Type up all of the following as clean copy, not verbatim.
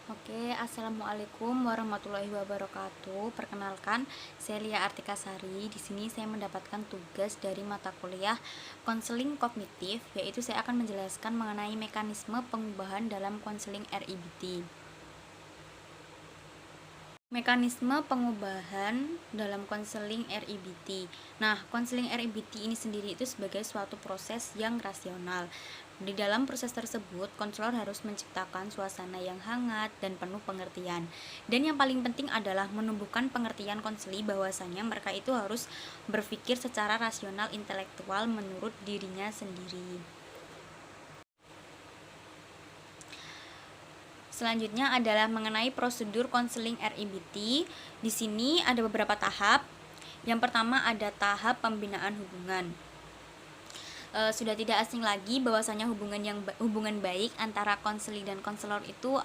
Oke, assalamualaikum warahmatullahi wabarakatuh. Perkenalkan, saya Lia Artika Sari. Di sini saya mendapatkan tugas dari mata kuliah konseling kognitif, yaitu saya akan menjelaskan mengenai mekanisme pengubahan dalam konseling RIBT. Mekanisme pengubahan dalam konseling RIBT. Nah, konseling RIBT ini sendiri itu sebagai suatu proses yang rasional. Di dalam proses tersebut, konselor harus menciptakan suasana yang hangat dan penuh pengertian. Dan yang paling penting adalah menumbuhkan pengertian konseli bahwasanya mereka itu harus berpikir secara rasional intelektual menurut dirinya sendiri. Selanjutnya adalah mengenai prosedur konseling RIBT. Di sini ada beberapa tahap. Yang pertama ada tahap pembinaan hubungan. Sudah tidak asing lagi bahwasanya hubungan baik antara konseling dan konselor itu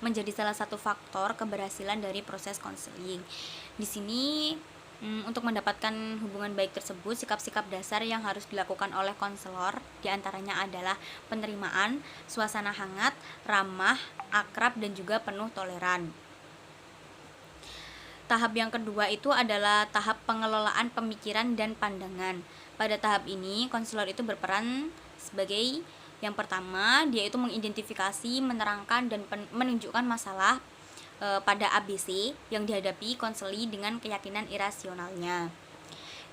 menjadi salah satu faktor keberhasilan dari proses konseling. Di sini untuk mendapatkan hubungan baik tersebut, sikap-sikap dasar yang harus dilakukan oleh konselor diantaranya adalah penerimaan, suasana hangat, ramah, akrab, dan juga penuh toleran. Tahap yang kedua itu adalah tahap pengelolaan pemikiran dan pandangan. Pada tahap ini, konselor itu berperan sebagai yang pertama, dia itu mengidentifikasi, menerangkan, dan menunjukkan masalah pada ABC yang dihadapi konseli dengan keyakinan irasionalnya.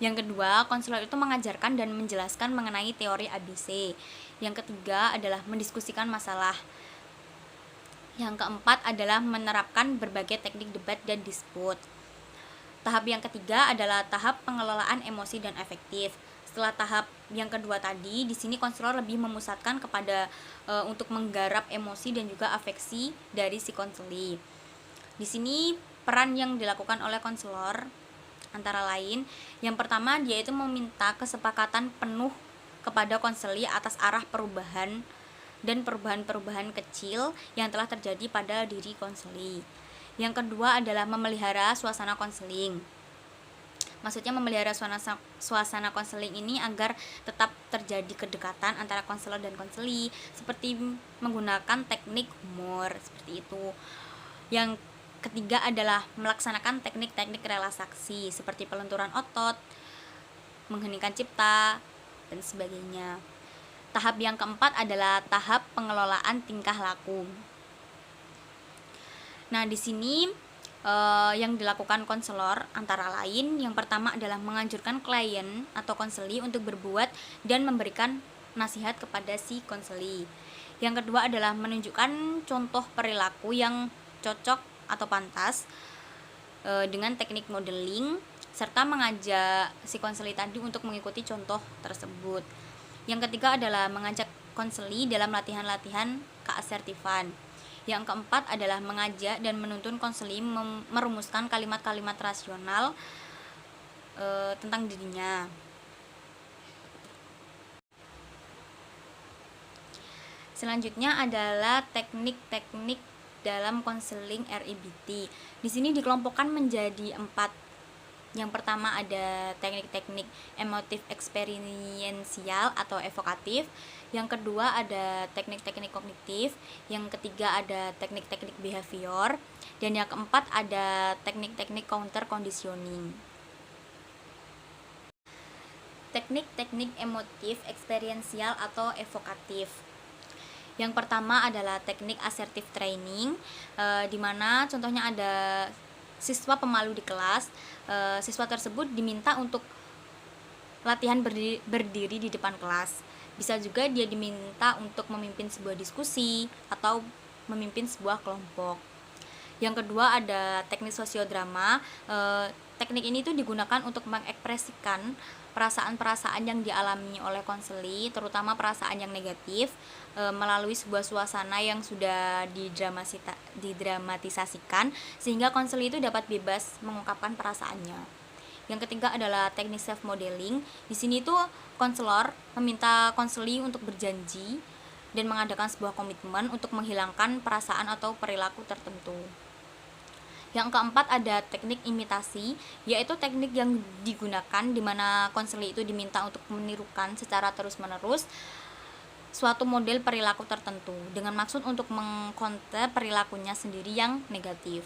Yang kedua, konselor itu mengajarkan dan menjelaskan mengenai teori ABC. Yang ketiga adalah mendiskusikan masalah. Yang keempat adalah menerapkan berbagai teknik debat dan disput. Tahap yang ketiga adalah tahap pengelolaan emosi dan afektif. Setelah tahap yang kedua tadi, di sini konselor lebih memusatkan kepada untuk menggarap emosi dan juga afeksi dari si konseli. Di sini peran yang dilakukan oleh konselor antara lain, yang pertama dia itu meminta kesepakatan penuh kepada konseli atas arah perubahan dan perubahan-perubahan kecil yang telah terjadi pada diri konseli. Yang kedua adalah memelihara suasana konseling. Maksudnya memelihara suasana konseling ini agar tetap terjadi kedekatan antara konselor dan konseli, seperti menggunakan teknik humor seperti itu. Yang ketiga adalah melaksanakan teknik-teknik relaksasi seperti pelenturan otot, mengheningkan cipta, dan sebagainya. Tahap yang keempat adalah tahap pengelolaan tingkah laku. Nah, di sini yang dilakukan konselor antara lain, yang pertama adalah menganjurkan klien atau konseli untuk berbuat dan memberikan nasihat kepada si konseli. Yang kedua adalah menunjukkan contoh perilaku yang cocok atau pantas dengan teknik modeling, serta mengajak si konseli tadi untuk mengikuti contoh tersebut. Yang ketiga adalah mengajak konseli dalam latihan-latihan keasertifan. Yang keempat adalah mengajak dan menuntun konseli merumuskan kalimat-kalimat rasional tentang dirinya. Selanjutnya adalah teknik-teknik dalam konseling RIBT. Di sini dikelompokkan menjadi 4. Yang pertama ada teknik-teknik emotif eksperiensial atau evokatif. Yang kedua ada teknik-teknik kognitif. Yang ketiga ada teknik-teknik behavior. Dan yang keempat ada teknik-teknik counter conditioning. Teknik-teknik emotif eksperiensial atau evokatif. Yang pertama adalah teknik assertive training, di mana contohnya ada siswa pemalu di kelas. Siswa tersebut diminta untuk latihan berdiri di depan kelas. Bisa juga dia diminta untuk memimpin sebuah diskusi atau memimpin sebuah kelompok. Yang kedua ada teknik sosiodrama. Teknik ini tuh digunakan untuk mengekspresikan perasaan-perasaan yang dialami oleh konseli, terutama perasaan yang negatif, melalui sebuah suasana yang sudah didramatisasikan, sehingga konseli itu dapat bebas mengungkapkan perasaannya. Yang ketiga adalah teknik self modeling. Di sini tuh konselor meminta konseli untuk berjanji dan mengadakan sebuah komitmen untuk menghilangkan perasaan atau perilaku tertentu. Yang keempat ada teknik imitasi, yaitu teknik yang digunakan di mana konseli itu diminta untuk menirukan secara terus-menerus suatu model perilaku tertentu dengan maksud untuk mengkonter perilakunya sendiri yang negatif.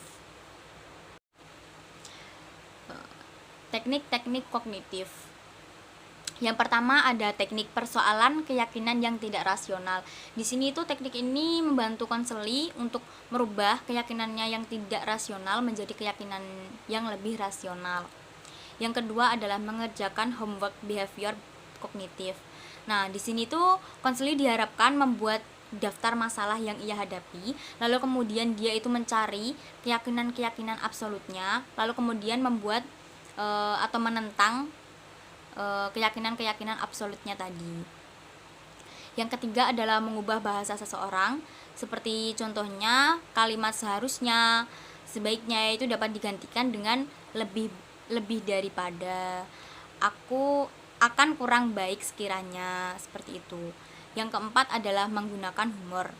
Teknik-teknik kognitif. Yang pertama ada teknik persoalan keyakinan yang tidak rasional. Di sini itu teknik ini membantu konseli untuk merubah keyakinannya yang tidak rasional menjadi keyakinan yang lebih rasional. Yang kedua adalah mengerjakan homework behavior kognitif. Nah, di sini tuh konseli diharapkan membuat daftar masalah yang ia hadapi, lalu kemudian dia itu mencari keyakinan-keyakinan absolutnya, lalu kemudian membuat atau menentang keyakinan-keyakinan absolutnya tadi. Yang ketiga adalah mengubah bahasa seseorang, seperti contohnya kalimat seharusnya, sebaiknya itu dapat digantikan dengan lebih daripada, aku akan kurang baik sekiranya, seperti itu. Yang keempat adalah menggunakan humor.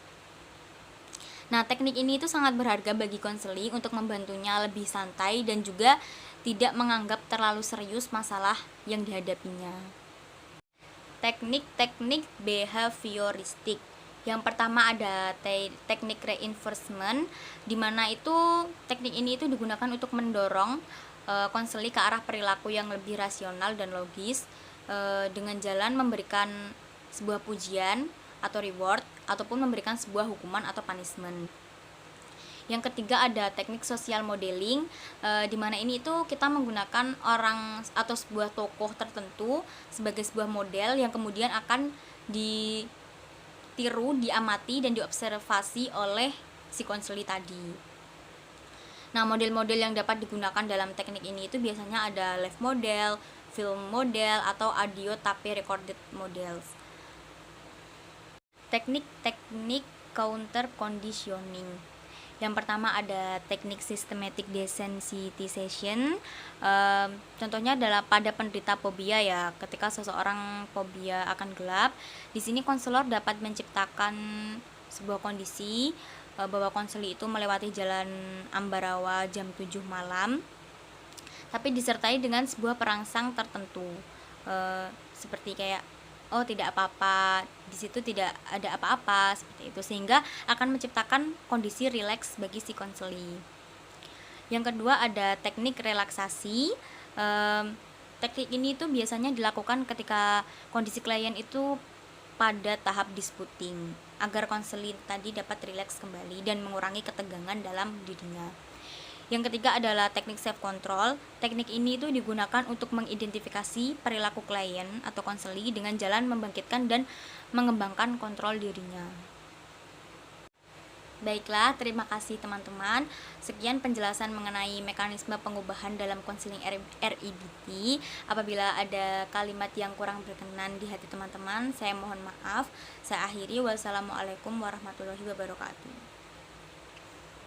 Nah, teknik ini itu sangat berharga bagi konseli untuk membantunya lebih santai dan juga tidak menganggap terlalu serius masalah yang dihadapinya. Teknik-teknik behavioristik. Yang pertama ada teknik reinforcement, di mana itu teknik ini itu digunakan untuk mendorong konseli ke arah perilaku yang lebih rasional dan logis dengan jalan memberikan sebuah pujian atau reward ataupun memberikan sebuah hukuman atau punishment. Yang ketiga ada teknik social modeling, di mana ini itu kita menggunakan orang atau sebuah tokoh tertentu sebagai sebuah model yang kemudian akan ditiru, diamati dan diobservasi oleh si konseli tadi. Nah, model-model yang dapat digunakan dalam teknik ini itu biasanya ada live model, film model, atau audio tapi recorded models. Teknik-teknik counter conditioning. Yang pertama ada teknik systematic desensitization. Contohnya adalah pada penderita fobia ya, ketika seseorang fobia akan gelap. Di sini konselor dapat menciptakan sebuah kondisi bahwa konseli itu melewati jalan Ambarawa jam 7 malam, tapi disertai dengan sebuah perangsang tertentu, seperti kayak oh tidak apa-apa, di situ tidak ada apa-apa, seperti itu, sehingga akan menciptakan kondisi rileks bagi si konseli. Yang kedua ada teknik relaksasi. Teknik ini tuh biasanya dilakukan ketika kondisi klien itu pada tahap disputing, agar konseli tadi dapat rileks kembali dan mengurangi ketegangan dalam dirinya. Yang ketiga adalah teknik self control. Teknik ini itu digunakan untuk mengidentifikasi perilaku klien atau konseli dengan jalan membangkitkan dan mengembangkan kontrol dirinya. Baiklah, terima kasih teman-teman. Sekian penjelasan mengenai mekanisme pengubahan dalam konseling RIBT. Apabila ada kalimat yang kurang berkenan di hati teman-teman, saya mohon maaf. Saya akhiri. Wassalamualaikum warahmatullahi wabarakatuh.